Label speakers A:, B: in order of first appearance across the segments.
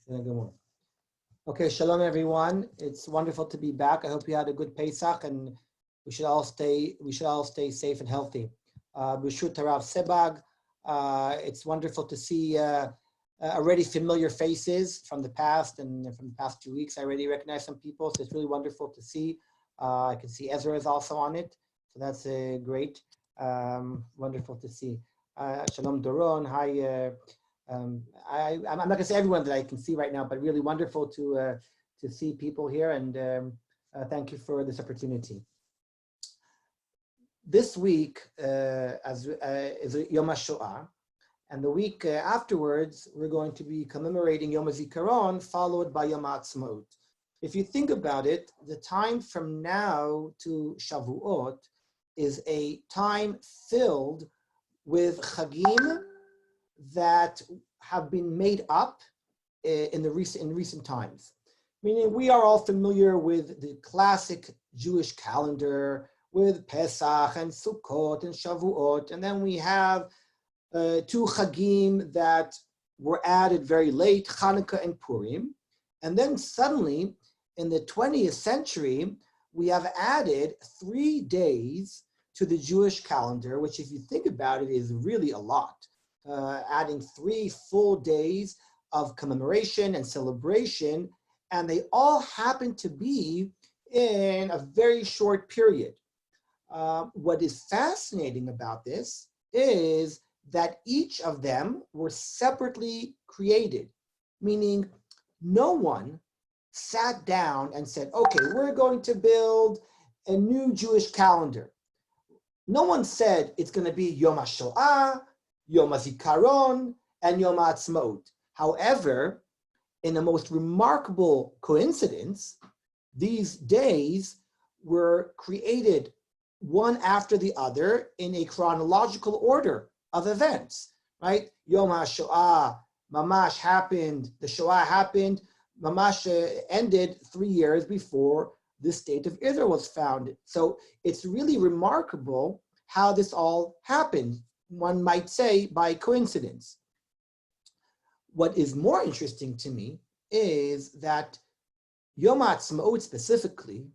A: Okay, shalom everyone. It's wonderful to be back. I hope you had a good Pesach, and we should all stay safe and healthy. B'shut Harav Sebag. It's wonderful to see already familiar faces from the past and from the past 2 weeks. I already recognize some people, so it's really wonderful to see. I can see Ezra is also on it, so that's great. Wonderful to see. Shalom Doron. Hi. I'm not going to say everyone that I can see right now, but really wonderful to see people here, and thank you for this opportunity. This week is Yom HaShoah, and the week afterwards, we're going to be commemorating Yom HaZikaron, followed by Yom HaAtzmaut. If you think about it, the time from now to Shavuot is a time filled with Chagim that have been made up in recent times. Meaning we are all familiar with the classic Jewish calendar with Pesach and Sukkot and Shavuot, and then we have 2 Chagim that were added very late, Hanukkah and Purim. And then suddenly, in the 20th century, we have added 3 days to the Jewish calendar, which if you think about it is really a lot. Adding 3 full days of commemoration and celebration, and they all happen to be in a very short period. What is fascinating about this is that each of them were separately created, meaning no one sat down and said, okay, we're going to build a new Jewish calendar. No one said it's going to be Yom HaShoah, Yom HaZikaron, and Yom HaAtzmaut. However, in the most remarkable coincidence, these days were created one after the other in a chronological order of events, right? Yom HaShoah, Mamash happened, the Shoah happened, Mamash ended 3 years before the state of Israel was founded. So it's really remarkable how this all happened. One might say by coincidence. What is more interesting to me is that Yom HaAtzmaut specifically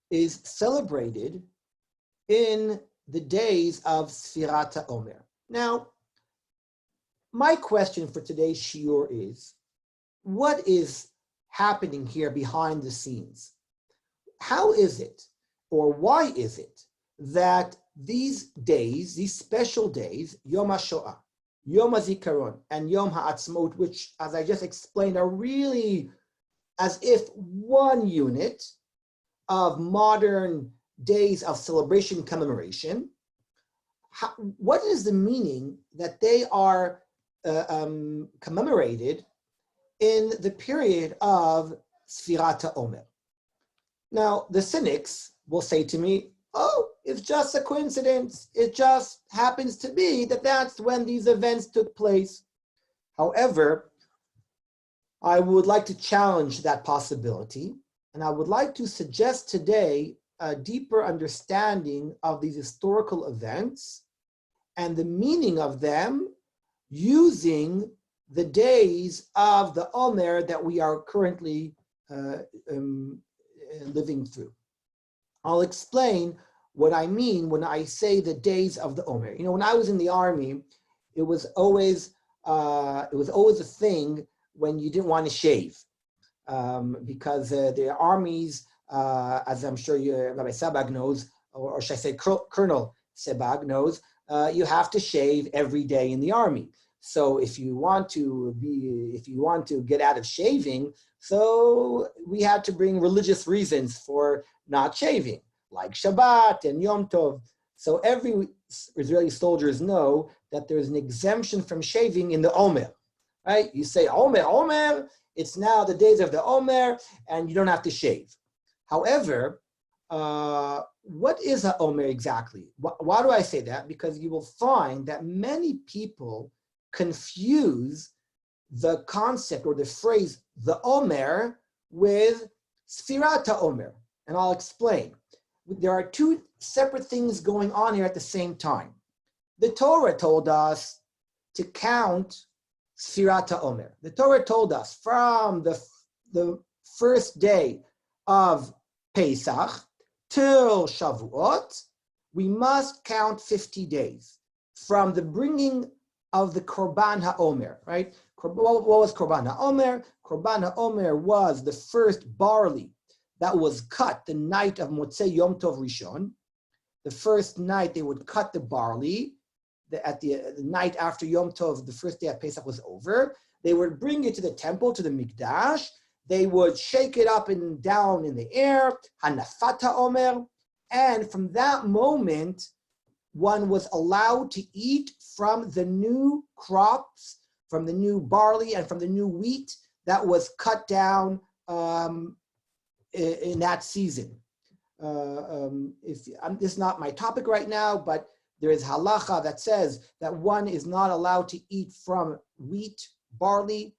A: is celebrated in the days of Sfirat HaOmer. Now, my question for today's Sjioer is, what is happening here behind the scenes? How is it, or why is it, that these days, these special days, Yom HaShoah, Yom HaZikaron, and Yom HaAtzmaut, which, as I just explained, are really as if one unit of modern days of celebration commemoration, what is the meaning that they are commemorated in the period of Sfirat HaOmer? Now, the cynics will say to me, oh, it's just a coincidence. It just happens to be that that's when these events took place. However, I would like to challenge that possibility, and I would like to suggest today a deeper understanding of these historical events and the meaning of them using the days of the Omer that we are currently living through. I'll explain what I mean when I say the days of the Omer. You know, when I was in the army, it was always a thing when you didn't want to shave, because the armies, as I'm sure Rabbi Sebag knows, or should I say Colonel Sebag knows, you have to shave every day in the army. So if you want to get out of shaving, so we had to bring religious reasons for not shaving, like Shabbat and Yom Tov. So every Israeli soldiers know that there's an exemption from shaving in the Omer, right? You say Omer, it's now the days of the Omer, and you don't have to shave. However, what is a Omer exactly? Why do I say that? Because you will find that many people confuse the concept or the phrase the Omer with Sfirat HaOmer, and I'll explain. There are 2 separate things going on here at the same time. The Torah told us to count Sfirat HaOmer. The Torah told us from the first day of Pesach till Shavuot, we must count 50 days from the bringing of the Korban HaOmer, right? What was Korban HaOmer? Korban HaOmer was the first barley that was cut the night of Motzei Yom Tov Rishon. The first night they would cut the barley. At the night after Yom Tov, the first day of Pesach was over. They would bring it to the temple, to the Mikdash. They would shake it up and down in the air, Hanafat HaOmer. And from that moment, one was allowed to eat from the new crops, from the new barley and from the new wheat that was cut down in that season. This is not my topic right now, but there is halacha that says that one is not allowed to eat from wheat, barley,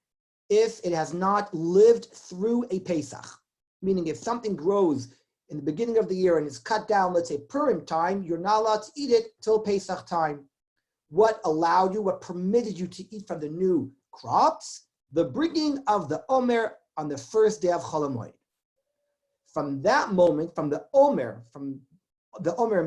A: if it has not lived through a Pesach. Meaning if something grows in the beginning of the year and is cut down, let's say Purim time, you're not allowed to eat it till Pesach time. What allowed you, what permitted you to eat from the new crops? The bringing of the Omer on the first day of Chol Hamoed. From that moment, from the Omer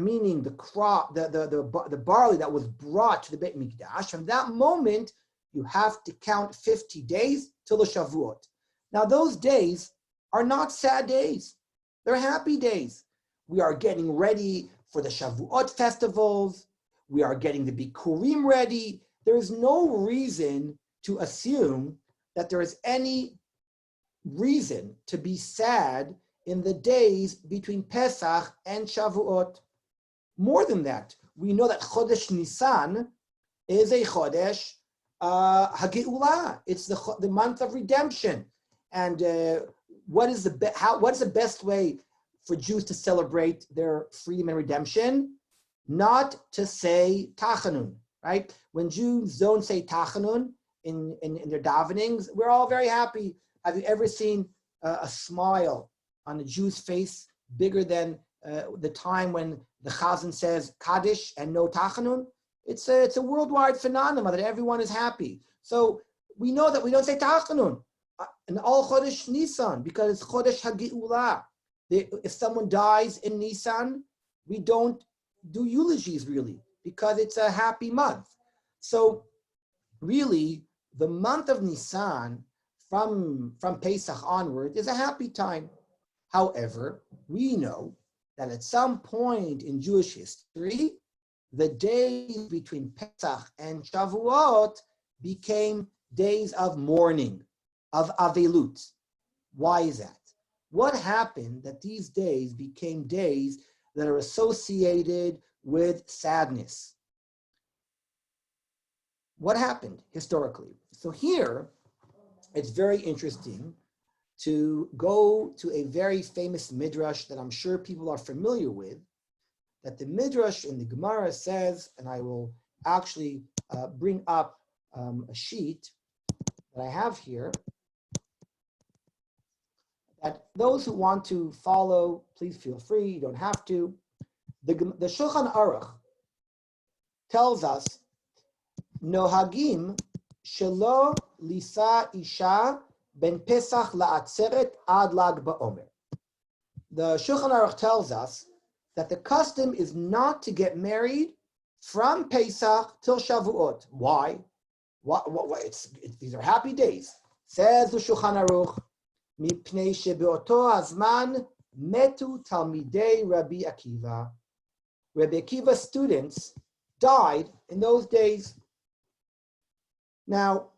A: meaning the crop, the barley that was brought to the Beit Mikdash, from that moment, you have to count 50 days till the Shavuot. Now, those days are not sad days. They're happy days. We are getting ready for the Shavuot festivals. We are getting the Bikurim ready. There is no reason to assume that there is any reason to be sad in the days between Pesach and Shavuot. More than that, we know that Chodesh Nisan is a Chodesh Hageula. It's the month of redemption. And what is the best way for Jews to celebrate their freedom and redemption? Not to say Tachanun, right? When Jews don't say Tachanun in their davenings, we're all very happy. Have you ever seen a smile on a Jew's face bigger than the time when the Chazan says Kaddish and no Tachanun? It's a worldwide phenomenon that everyone is happy. So we know that we don't say Tachanun in all Chodesh Nisan because it's Chodesh HaGeula. If someone dies in Nisan, we don't do eulogies really because it's a happy month. So really, the month of Nisan from Pesach onward is a happy time. However, we know that at some point in Jewish history, the days between Pesach and Shavuot became days of mourning, of Avelut. Why is that? What happened that these days became days that are associated with sadness? What happened historically? So here, it's very interesting to go to a very famous midrash that I'm sure people are familiar with, that the midrash in the Gemara says, and I will actually bring up a sheet that I have here, that those who want to follow, please feel free, you don't have to. The Shulchan Aruch tells us, Nohagim shelo lisa isha ben Pesach la'atzeret ad lag ba'omer. The Shulchan Aruch tells us that the custom is not to get married from Pesach till Shavuot. Why? These are happy days. Says the Shulchan Aruch, mipnei shebeoto hazman metu talmidei Rabbi Akiva. Rabbi Akiva's students died in those days. Now,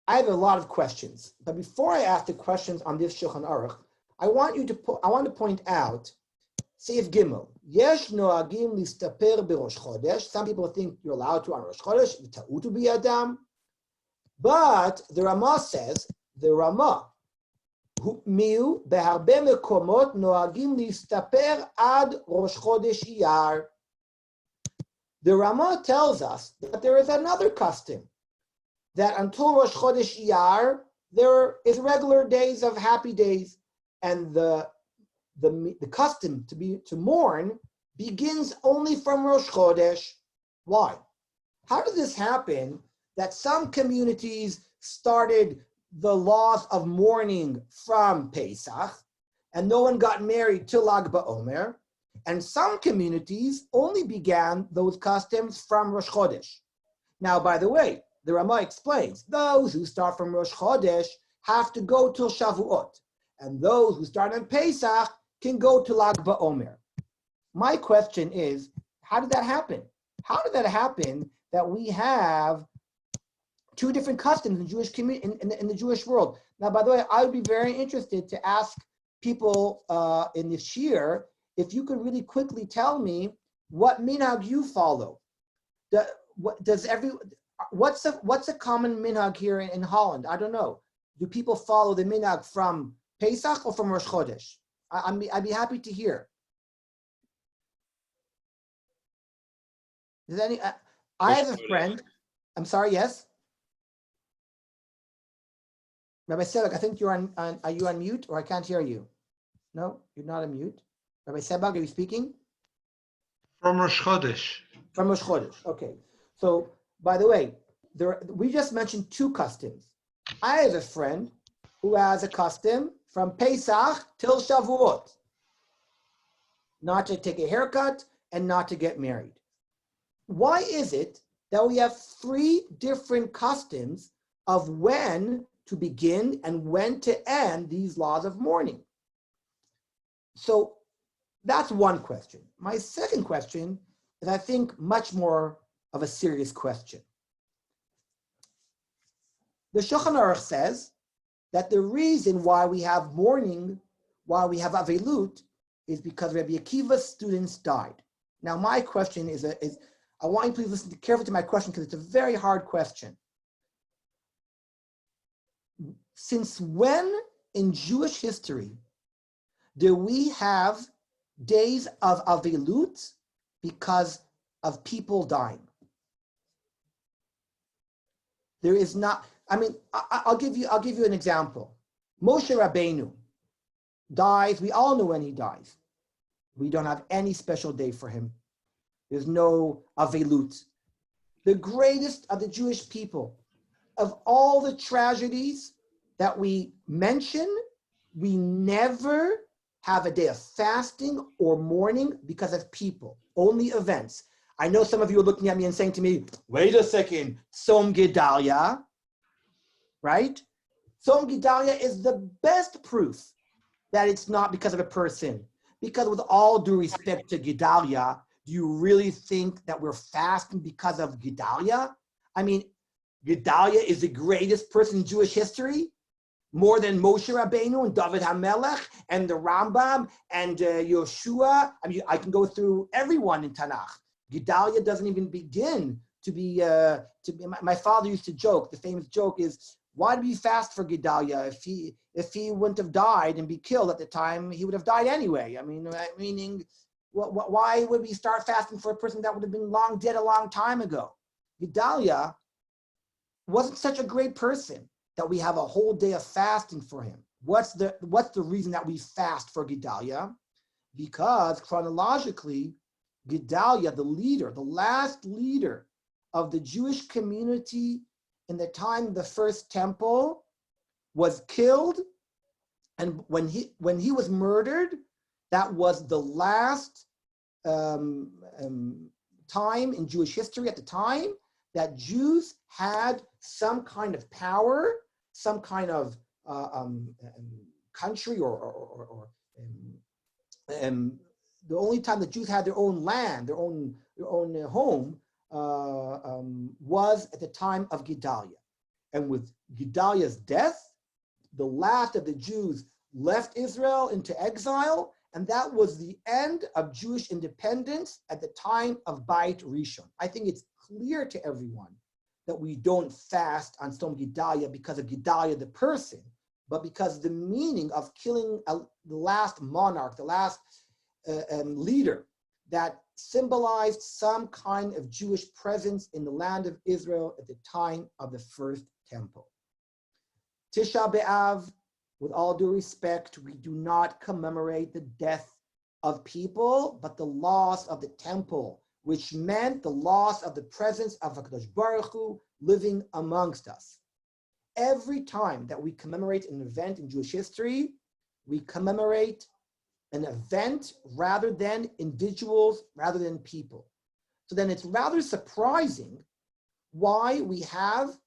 A: I have a lot of questions, but before I ask the questions on this Shulchan Aruch, I want to point out Seif Gimel. Yesh noagim listaper berosh chodesh. Some people think you're allowed to on Rosh Chodesh. Ta'utu biyadam. But the Rama says, the Rama, miu beharbe mekomot noagim listaper ad Rosh Chodesh Iyar. The Rama tells us that there is another custom, that until Rosh Chodesh Iyar, there is regular days of happy days, and the custom to mourn begins only from Rosh Chodesh. Why? How did this happen that some communities started the laws of mourning from Pesach, and no one got married till Lag BaOmer, and some communities only began those customs from Rosh Chodesh. Now, by the way, the Rama explains, those who start from Rosh Chodesh have to go till Shavuot, and those who start on Pesach can go to Lag BaOmer. My question is, how did that happen? How did that happen that we have two different customs in Jewish in the Jewish world? Now, by the way, I would be very interested to ask people in this Sjioer if you could really quickly tell me what minhag you follow. What's a common minhag here in Holland? I don't know. Do people follow the minhag from Pesach or from Rosh Chodesh? I'd be happy to hear. Does any? I have a friend. I'm sorry. Yes. Rabbi Sebag, I think you're on. Are you on mute, or I can't hear you? No, you're not on mute. Rabbi Sebag, are you speaking?
B: From Rosh Chodesh.
A: From Rosh Chodesh. Okay. So, by the way, we just mentioned two customs. I have a friend who has a custom from Pesach till Shavuot, not to take a haircut and not to get married. Why is it that we have three different customs of when to begin and when to end these laws of mourning? So that's one question. My second question is, I think, much more of a serious question. The Shulchan Aruch says that the reason why we have mourning, why we have Avelut, is because Rabbi Akiva's students died. Now, my question is I want you to please listen carefully to my question because it's a very hard question. Since when in Jewish history do we have days of Avelut because of people dying? There is not. I mean, I'll give you an example. Moshe Rabbeinu dies. We all know when he dies. We don't have any special day for him. There's no Avelut. The greatest of the Jewish people, of all the tragedies that we mention, we never have a day of fasting or mourning because of people, only events. I know some of you are looking at me and saying to me, wait a second, Tzom Gedalia, right? Tzom Gedalia is the best proof that it's not because of a person. Because with all due respect to Gedalia, do you really think that we're fasting because of Gedalia? I mean, Gedalia is the greatest person in Jewish history, more than Moshe Rabbeinu and David HaMelech and the Rambam and Yeshua. I mean, I can go through everyone in Tanakh. Gedalia doesn't even begin to be, my father used to joke, the famous joke is, why do we fast for Gedalia? If he wouldn't have died and be killed at the time, he would have died anyway. I mean, meaning, why would we start fasting for a person that would have been long dead a long time ago? Gedalia wasn't such a great person that we have a whole day of fasting for him. What's the reason that we fast for Gedalia? Because chronologically, Gedalia, the leader, the last leader of the Jewish community in the time of the first temple, was killed, and when he was murdered, that was the last time in Jewish history at the time that Jews had some kind of power, some kind of country, or the only time that Jews had their own land, their own home, was at the time of Gedalia. And with Gedalia's death, the last of the Jews left Israel into exile, and that was the end of Jewish independence at the time of Beit Rishon. I think it's clear to everyone that we don't fast on Tzom Gedalia because of Gedalia the person, but because the meaning of killing the last monarch, the last leader that symbolized some kind of Jewish presence in the land of Israel at the time of the first temple. Tisha B'Av, with all due respect, we do not commemorate the death of people, but the loss of the temple, which meant the loss of the presence of HaKadosh Baruch Hu, living amongst us. Every time that we commemorate an event in Jewish history, we commemorate an event rather than individuals, rather than people. So then it's rather surprising why we have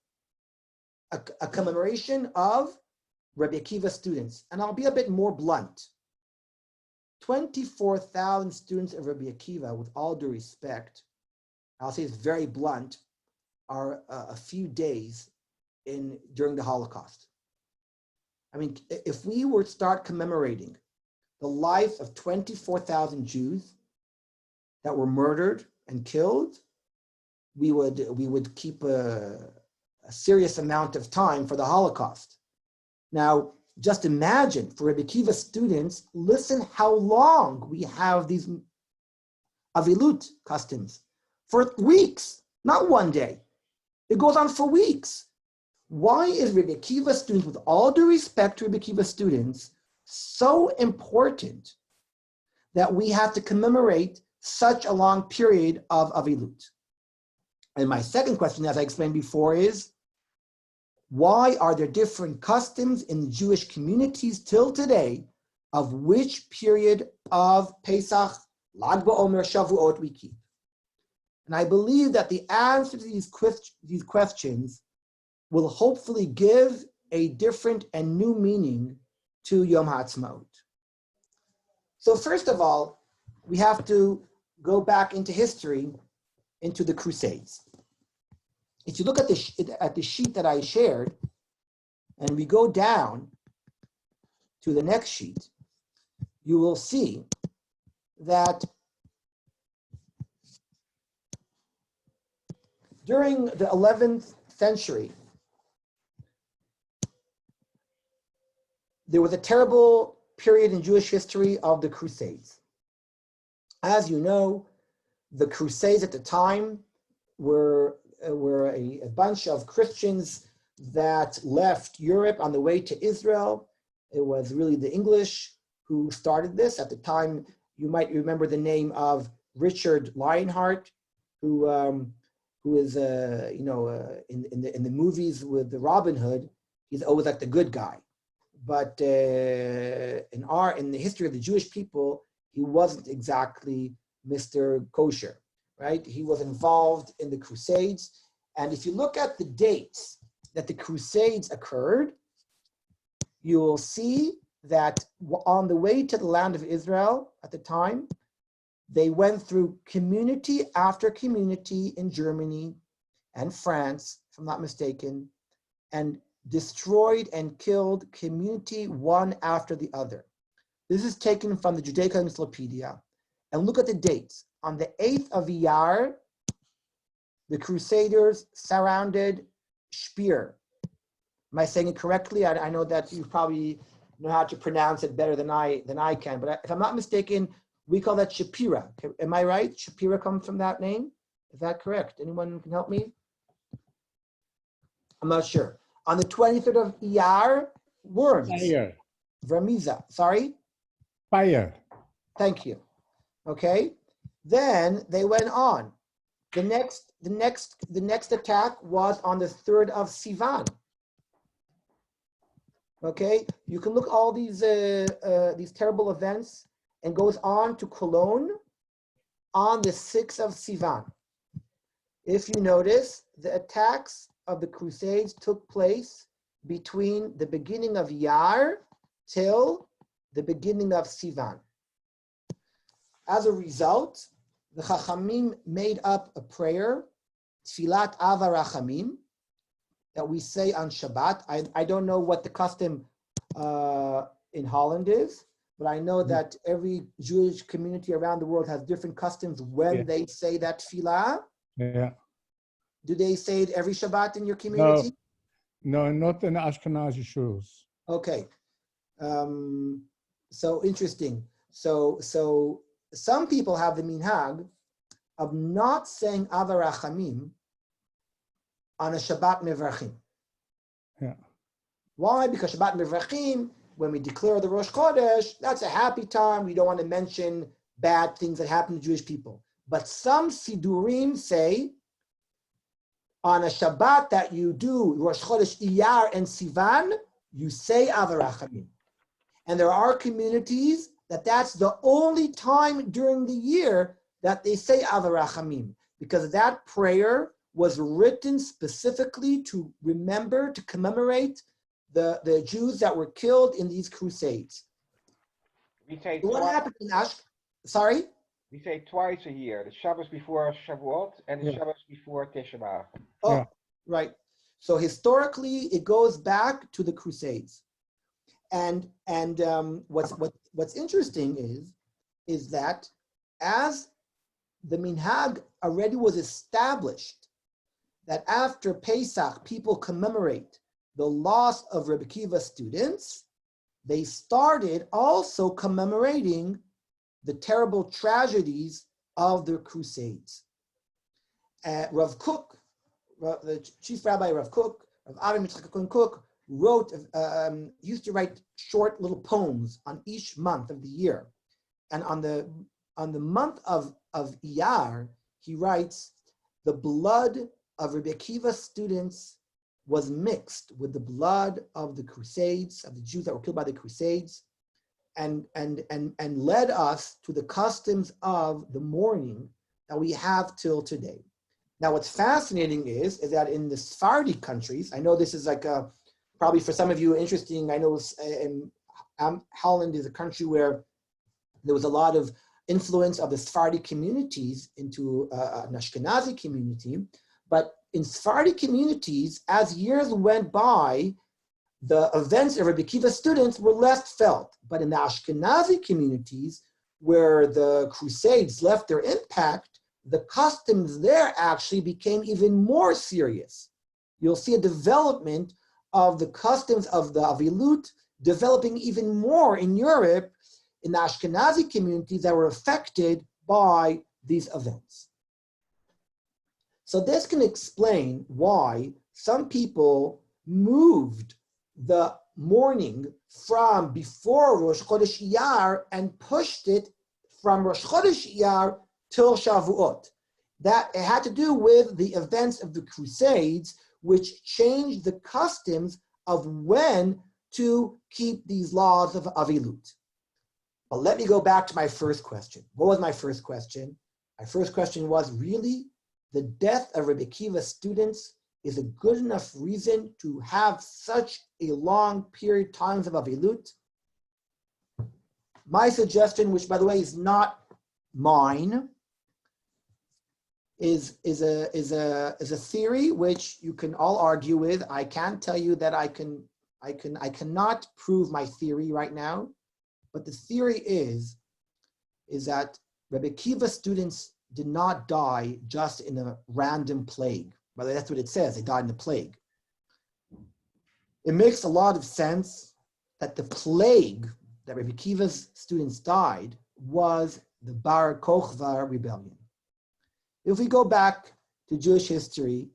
A: a commemoration of Rabbi Akiva students. And I'll be a bit more blunt. 24,000 students of Rabbi Akiva, with all due respect, I'll say it's very blunt, are a few days during the Holocaust. I mean, if we were to start commemorating the life of 24,000 Jews that were murdered and killed, we would keep a serious amount of time for the Holocaust. Now, just imagine for Rebbe Akiva students, listen how long we have these avilut customs. For weeks, not one day. It goes on for weeks. Why is Rebbe Akiva students, with all due respect to Rebbe Akiva students, so important that we have to commemorate such a long period of avilut? And my second question, as I explained before, is why are there different customs in the Jewish communities till today of which period of Pesach, Lag BaOmer, Shavuot we keep? And I believe that the answer to these questions will hopefully give a different and new meaning to Yom HaAtzmaut. So first of all, we have to go back into history, into the Crusades. If you look at the sheet that I shared, and we go down to the next sheet, you will see that during the 11th century, there was a terrible period in Jewish history of the Crusades. As you know, the Crusades at the time were a bunch of Christians that left Europe on the way to Israel. It was really the English who started this. At the time, you might remember the name of Richard Lionheart, who is in the movies with the Robin Hood, he's always like the good guy. But in the history of the Jewish people, he wasn't exactly Mr. Kosher, right? He was involved in the Crusades. And if you look at the dates that the Crusades occurred, you will see that on the way to the land of Israel at the time, they went through community after community in Germany and France, if I'm not mistaken, and destroyed and killed community one after the other. This is taken from the Judaica Encyclopedia. And look at the dates. On the 8th of Iyar, the Crusaders surrounded Sjioer. Am I saying it correctly? I know that you probably know how to pronounce it better than I can, but if I'm not mistaken, we call that Shapira. Am I right? Shapira comes from that name? Is that correct? Anyone can help me? I'm not sure. On the 23rd of Iyar, worms.
C: Fire.
A: Vermiza. Sorry?
C: Fire.
A: Thank you. Okay. Then they went on. The next attack was on the 3rd of Sivan. Okay. You can look all these terrible events, and goes on to Cologne on the 6th of Sivan. If you notice, the attacks of the Crusades took place between the beginning of Iyar till the beginning of Sivan. As a result, the Chachamim made up a prayer, Tfilat Ava Rachamim, that we say on Shabbat. I don't know what the custom in Holland is, but I know that every Jewish community around the world has different customs when they say that tefillah.
C: Yeah.
A: Do they say it every Shabbat in your community?
C: No, not in Ashkenazi Jews.
A: Okay. So interesting. So some people have the minhag of not saying Avarachamim on a Shabbat Mevrachim.
C: Yeah.
A: Why? Because Shabbat Mevrachim, when we declare the Rosh Chodesh, that's a happy time. We don't want to mention bad things that happen to Jewish people. But some Sidurim say on a Shabbat that you do Rosh Chodesh Iyar and Sivan, you say Avarachamim. And there are communities that's the only time during the year that they say Avarachamim, because that prayer was written specifically to remember, to commemorate the Jews that were killed in these crusades.
D: We say
A: What
D: twice,
A: happened in Sorry?
D: we say twice a year, the Shabbos before Shavuot and the
C: Yeah.
D: Shabbos before Tisha B'Av.
A: Oh,
C: Yeah.
A: right. So historically, it goes back to the Crusades. And what's interesting is that as the minhag already was established, that after Pesach, people commemorate the loss of Rebbe Akiva's students, they started also commemorating the terrible tragedies of the Crusades. Rav Kook, the chief rabbi Rav Kook, Rav Aviad Yitzchak Cook, wrote, used to write short little poems on each month of the year. And on the month of Iyar, he writes, the blood of Rebbe Akiva's students was mixed with the blood of the Crusades, of the Jews that were killed by the Crusades, and led us to the customs of the mourning that we have till today. Now, what's fascinating is that in the Sephardi countries, I know this is like probably for some of you interesting. I know Holland is a country where there was a lot of influence of the Sephardi communities into an Ashkenazi community. But in Sephardi communities, as years went by, the events of Rebbe Akiva's students were less felt. But in the Ashkenazi communities, where the Crusades left their impact, the customs there actually became even more serious. You'll see a development of the customs of the Avilut developing even more in Europe, in the Ashkenazi communities that were affected by these events. So this can explain why some people moved the mourning from before Rosh Chodesh Iyar and pushed it from Rosh Chodesh Iyar till Shavuot. That it had to do with the events of the Crusades, which changed the customs of when to keep these laws of Avilut. But let me go back to my first question. What was my first question? My first question was, really, the death of Rebbe Akiva's students is a good enough reason to have such a long period times of Avilut? My suggestion, which by the way is not mine, is a theory which you can all argue with. I can't tell you that I cannot prove my theory right now, but the theory is that Rebbe Akiva's students did not die just in a random plague. Well, that's what it says, they died in the plague. It makes a lot of sense that the plague that Rebbe Akiva's students died was the Bar Kokhba rebellion. If we go back to Jewish history,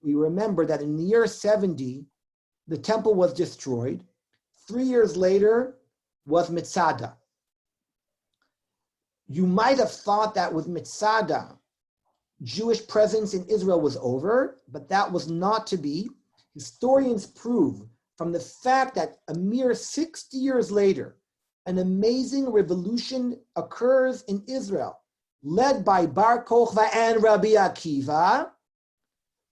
A: we remember that in the year 70, the temple was destroyed. 3 years later was Mitzada. You might have thought that with Mitzada, Jewish presence in Israel was over, but that was not to be. Historians prove from the fact that a mere 60 years later, an amazing revolution occurs in Israel, led by Bar Kokhba and Rabbi Akiva,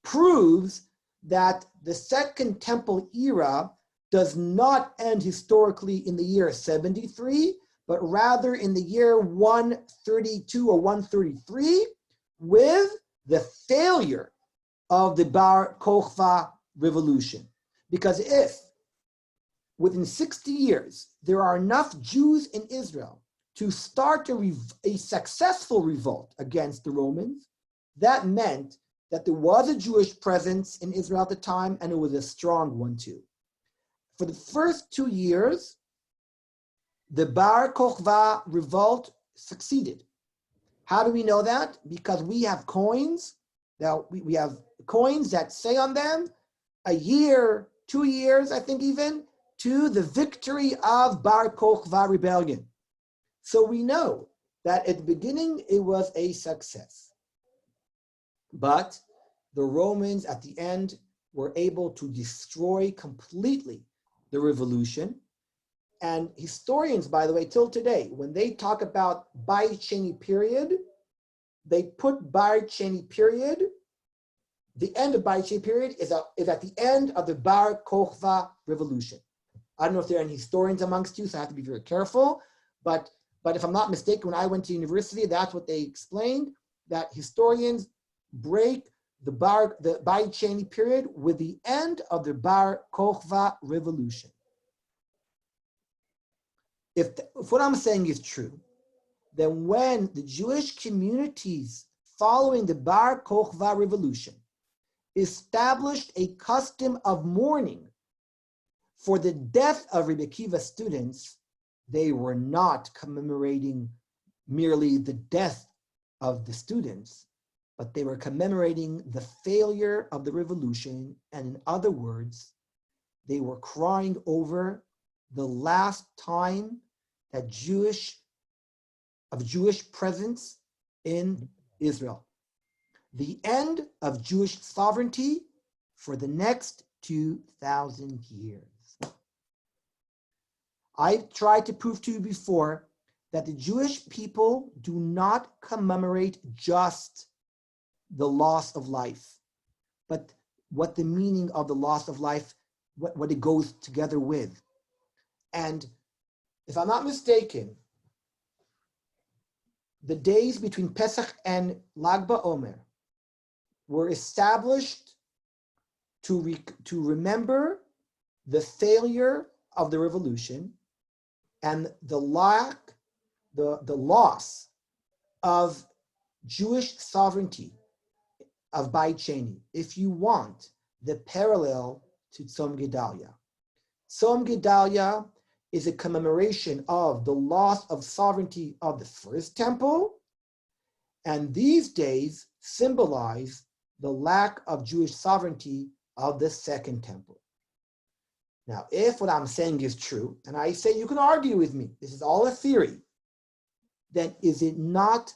A: proves that the Second Temple era does not end historically in the year 73, but rather in the year 132 or 133, with the failure of the Bar Kokhba revolution. Because if within 60 years there are enough Jews in Israel to start a successful revolt against the Romans, that meant that there was a Jewish presence in Israel at the time, and it was a strong one too. For the first 2 years, the Bar Kokhba revolt succeeded. How do we know that? Because we have coins. Now we have coins that say on them a year, 2 years, I think even, to the victory of Bar Kokhba rebellion. So we know that at the beginning it was a success. But the Romans at the end were able to destroy completely the revolution. And historians, by the way, till today, when they talk about Bayit Sheni period, they put Bayit Sheni period, the end of Bayit Sheni period is at the end of the Bar Kokhba revolution. I don't know if there are any historians amongst you, so I have to be very careful. But if I'm not mistaken, when I went to university, that's what they explained, that historians break the Bayit Sheni period with the end of the Bar Kokhba revolution. If what I'm saying is true, then when the Jewish communities following the Bar Kokhba revolution established a custom of mourning for the death of Rebbe Akiva's students, they were not commemorating merely the death of the students, but they were commemorating the failure of the revolution. And in other words, they were crying over the last time that Jewish presence in Israel. The end of Jewish sovereignty for the next 2,000 years. I've tried to prove to you before that the Jewish people do not commemorate just the loss of life, but what the meaning of the loss of life, what it goes together with. And if I'm not mistaken, the days between Pesach and Lag BaOmer were established to remember the failure of the revolution and the loss of Jewish sovereignty of Bayit Sheni, if you want the parallel to Tzom Gedalia. Tzom Gedalia is a commemoration of the loss of sovereignty of the first temple, and these days symbolize the lack of Jewish sovereignty of the second temple. Now, if what I'm saying is true, and I say you can argue with me, this is all a theory, then is it not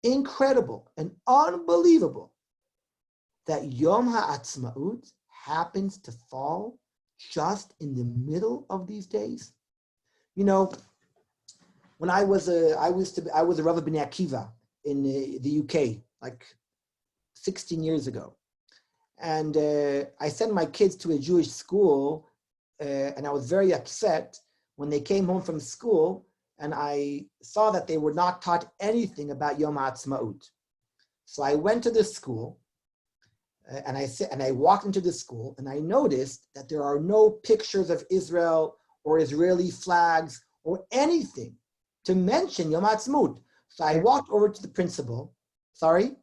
A: incredible and unbelievable that Yom HaAtzmaut happens to fall just in the middle of these days? You know, when I was a Rav of Bnei Akiva in the UK, like 16 years ago, and I sent my kids to a Jewish school, and I was very upset when they came home from school, and I saw that they were not taught anything about Yom HaAtzmaut. So I went to the school, and I walked into the school, and I noticed that there are no pictures of Israel or Israeli flags or anything to mention Yom HaAtzmaut. So I walked over to the principal. Sorry?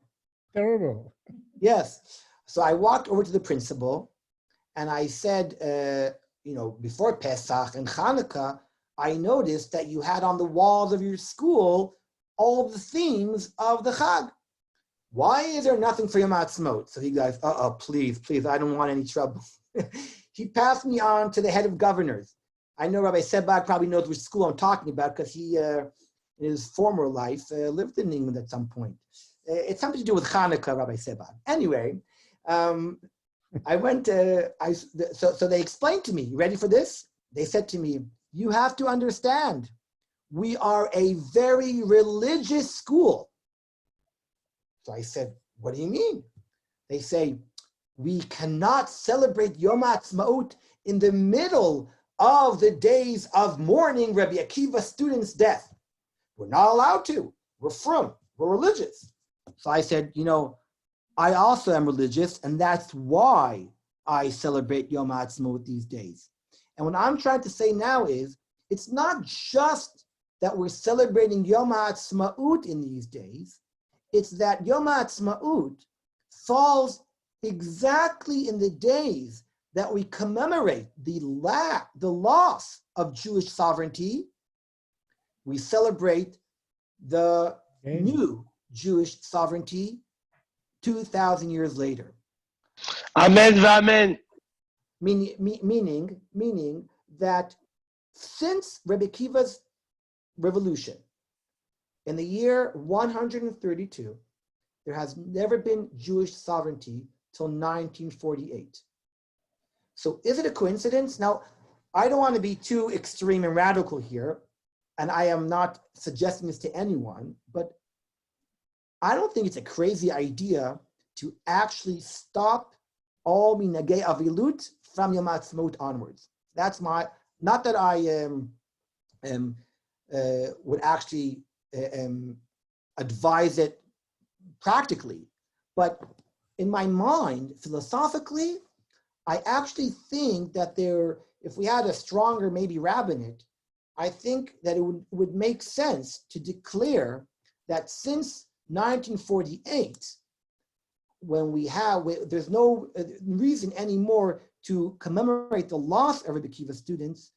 C: Terrible.
A: Yes. So I walked over to the principal, and I said, before Pesach and Hanukkah, I noticed that you had on the walls of your school all the themes of the Chag. Why is there nothing for Yom HaAtzmaut? So he goes, please, I don't want any trouble. He passed me on to the head of governors. I know Rabbi Sebag probably knows which school I'm talking about because he, in his former life, lived in England at some point. It's something to do with Hanukkah, Rabbi Sebag. Anyway, I went, so they explained to me, you ready for this? They said to me, you have to understand, we are a very religious school. So I said, what do you mean? They say, we cannot celebrate Yom HaAtzmaut in the middle of the days of mourning Rabbi Akiva's student's death. We're not allowed to. We're religious. So I said, I also am religious, and that's why I celebrate Yom HaAtzmaut these days. And what I'm trying to say now is, it's not just that we're celebrating Yom HaAtzmaut in these days, it's that Yom HaAtzmaut falls exactly in the days that we commemorate the loss of Jewish sovereignty. We celebrate the new Jewish sovereignty 2,000 years later.
E: Amen v'amen.
A: Meaning that since Rebbe Akiva's revolution in the year 132, there has never been Jewish sovereignty till 1948. So is it a coincidence? Now, I don't want to be too extreme and radical here, and I am not suggesting this to anyone, but I don't think it's a crazy idea to actually stop all minagei avilut from Yom Ha'atzmaut onwards. That's my, not that I would actually advise it practically, but in my mind, philosophically, I actually think that if we had a stronger maybe rabbinate, I think that it would make sense to declare that since 1948, when there's no reason anymore to commemorate the loss of Rebbe Akiva students,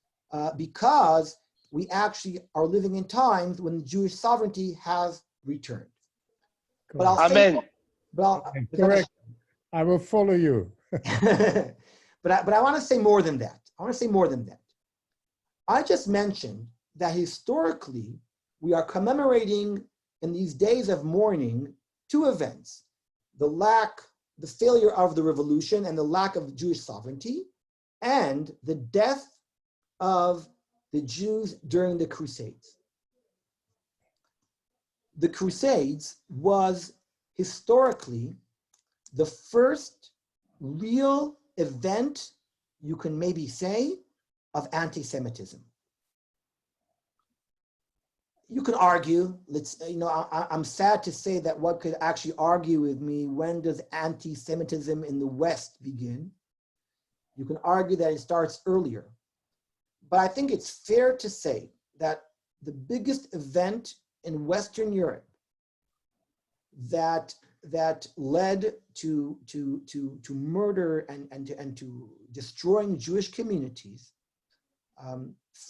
A: because we actually are living in times when the Jewish sovereignty has returned. But I'll
E: Amen.
A: say, but
C: Correct. I will follow you.
A: but I want to say more than that. I just mentioned that historically, we are commemorating in these days of mourning two events: the failure of the revolution and the lack of Jewish sovereignty, and the death of the Jews during the Crusades. The Crusades was historically the first real event, you can maybe say, of anti-Semitism. You can argue, I'm sad to say that one could actually argue with me, when does anti-Semitism in the West begin? You can argue that it starts earlier. But I think it's fair to say that the biggest event in Western Europe that led to murder and to destroying Jewish communities,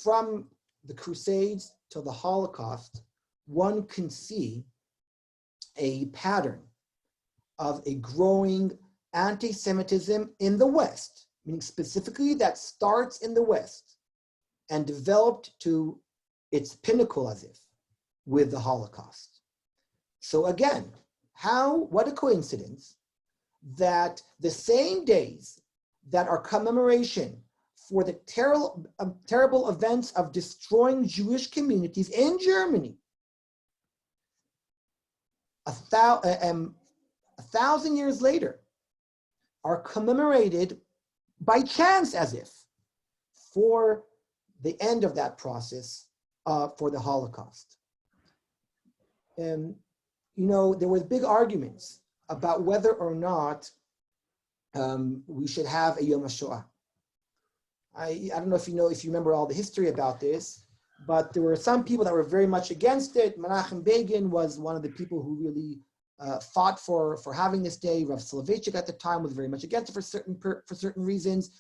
A: from the Crusades to the Holocaust, one can see a pattern of a growing anti-Semitism in the West, meaning specifically that starts in the West and developed to its pinnacle, as if, with the Holocaust. So again, what a coincidence that the same days that are commemoration for the terrible events of destroying Jewish communities in Germany, 1,000 years later, are commemorated by chance, as if, for the end of that process, for the Holocaust. There were big arguments about whether or not we should have a Yom HaShoah. I don't know if you remember all the history about this, but there were some people that were very much against it. Menachem Begin was one of the people who really fought for having this day. Rav Soloveitchik at the time was very much against it for certain reasons.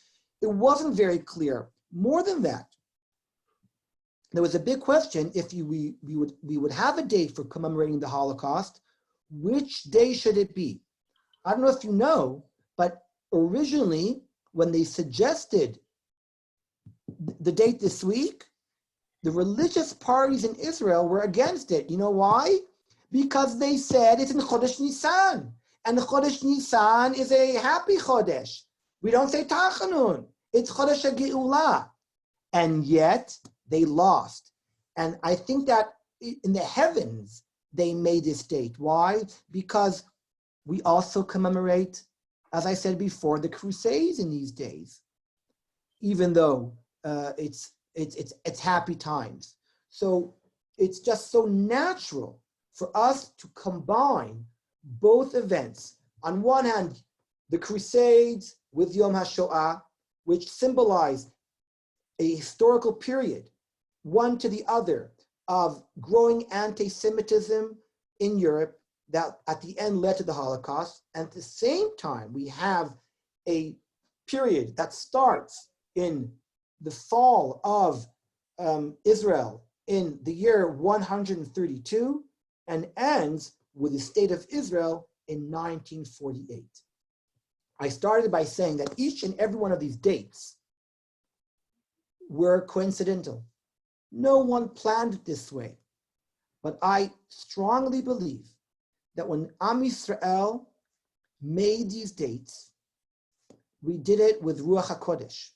A: It wasn't very clear. More than that, there was a big question: if we would have a date for commemorating the Holocaust, which day should it be? I don't know if you know, but originally, when they suggested the date this week, the religious parties in Israel were against it. You know why? Because they said it's in Chodesh Nisan, and Chodesh Nisan is a happy Chodesh. We don't say Tachanun. It's Chodesh HaGeulah. And yet, they lost. And I think that in the heavens, they made this date. Why? Because we also commemorate, as I said before, the Crusades in these days, even though it's happy times. So it's just so natural for us to combine both events. On one hand, the Crusades with Yom HaShoah, which symbolize a historical period, one to the other, of growing anti-Semitism in Europe that at the end led to the Holocaust. And at the same time, we have a period that starts in the fall of Israel in the year 132 and ends with the state of Israel in 1948. I started by saying that each and every one of these dates were coincidental. No one planned it this way. But I strongly believe that when Am Yisrael made these dates, we did it with Ruach HaKodesh.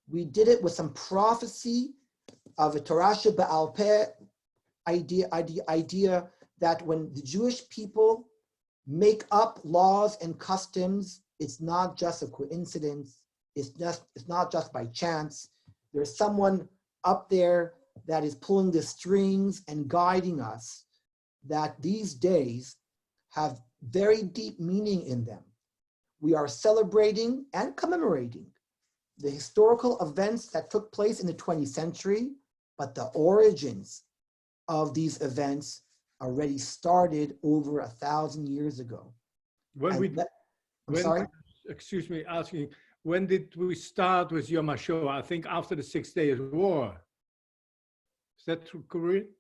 A: We did it with some prophecy of a Torah She'Ba'al Peh idea that when the Jewish people make up laws and customs, it's not just a coincidence. It's not just by chance. There's someone up there that is pulling the strings and guiding us, that these days have very deep meaning in them. We are celebrating and commemorating the historical events that took place in the 20th century, but the origins of these events already started over 1,000 years ago.
C: Excuse me, asking, when did we start with Yom HaShoah? I think after the 6 Days War. Is that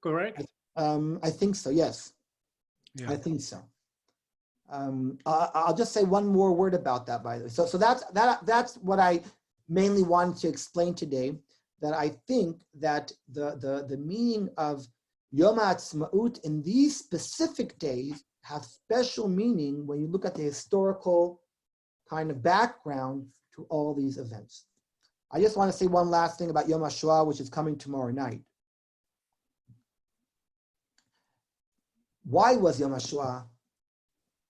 C: correct?
A: I think so, yes.
C: Yeah.
A: I think so. I'll just say one more word about that, by the way. So that's what I mainly wanted to explain today, that I think that the meaning of Yom HaAtzmaut in these specific days have special meaning when you look at the historical kind of background to all these events. I just want to say one last thing about Yom HaShoah, which is coming tomorrow night. Why was Yom HaShoah?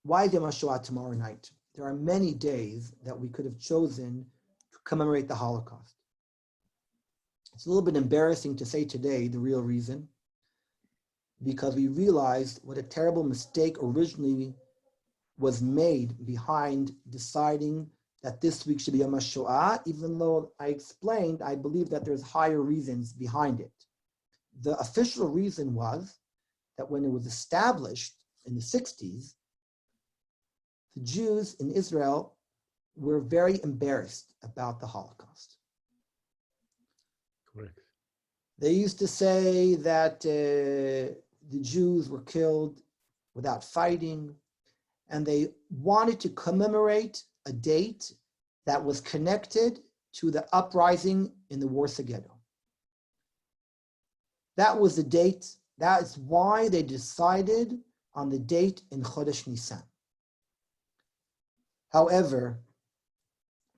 A: Why is Yom HaShoah tomorrow night? There are many days that we could have chosen to commemorate the Holocaust. It's a little bit embarrassing to say today the real reason, because we realized what a terrible mistake originally was made behind deciding that this week should be Yom HaShoah, even though I explained, I believe that there's higher reasons behind it. The official reason was that when it was established in the 60s, the Jews in Israel were very embarrassed about the Holocaust.
C: Correct.
A: They used to say that the Jews were killed without fighting, and they wanted to commemorate a date that was connected to the uprising in the Warsaw Ghetto. That was the date. That is why they decided on the date in Chodesh Nisan. However,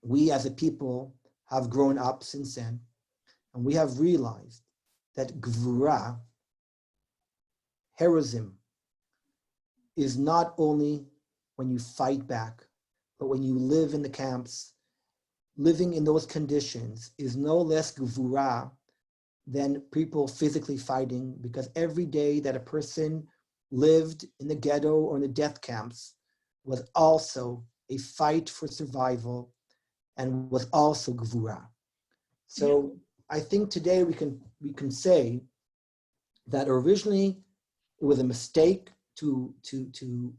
A: we as a people have grown up since then, and we have realized that Gvura, heroism, is not only when you fight back, but when you live in the camps, living in those conditions is no less Gvura than people physically fighting, because every day that a person lived in the ghetto or in the death camps was also a fight for survival and was also Gvura. So I think today we can say that originally it was a mistake to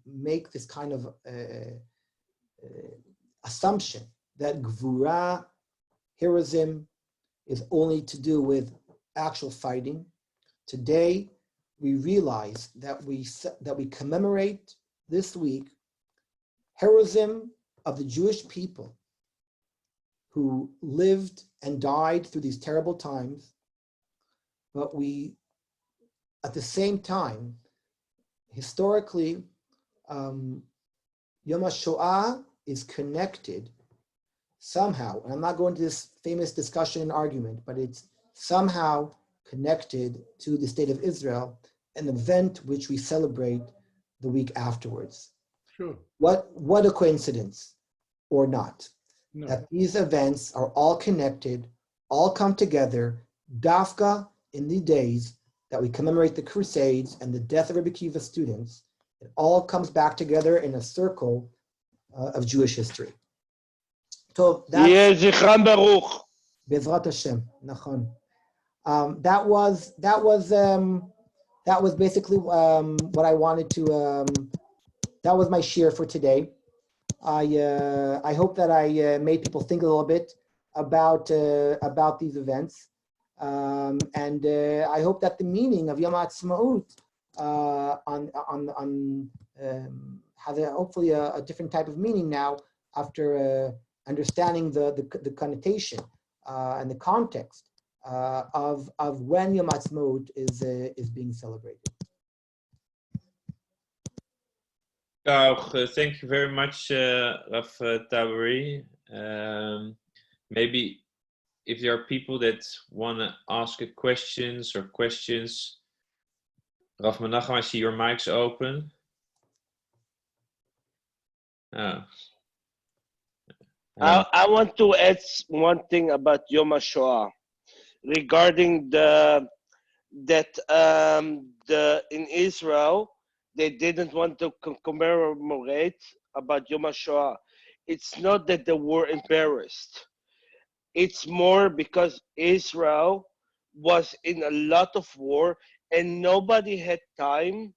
A: make this kind of assumption that Gvura, heroism, is only to do with actual fighting. Today, we realize that we commemorate this week heroism of the Jewish people who lived and died through these terrible times, but we, at the same time, historically, Yom HaShoah is connected somehow, and I'm not going to this famous discussion and argument, but it's somehow connected to the state of Israel, an event which we celebrate the week afterwards.
C: Sure.
A: What a coincidence, or not,
C: No.
A: that these events are all connected, all come together, dafka in the days that we commemorate the Crusades and the death of Rebbe Akiva students. It all comes back together in a circle of Jewish history. So that's
E: Yeh zichram baruch.
A: Bezrat Hashem, nachon. That was basically what I wanted to. That was my share for today. I hope that I made people think a little bit about these events, and I hope that the meaning of Yom HaAtzmaut has hopefully a different type of meaning now after understanding the connotation and the context of when Yom HaAtzmaut is being celebrated.
F: Thank you very much, Raf Tabory. Maybe if there are people that want to ask questions, Raf Menachem, I see your mic's open. Oh.
E: I want to add one thing about Yom HaShoah regarding in Israel they didn't want to commemorate about Yom HaShoah. It's not that they were embarrassed. It's more because Israel was in a lot of war and nobody had time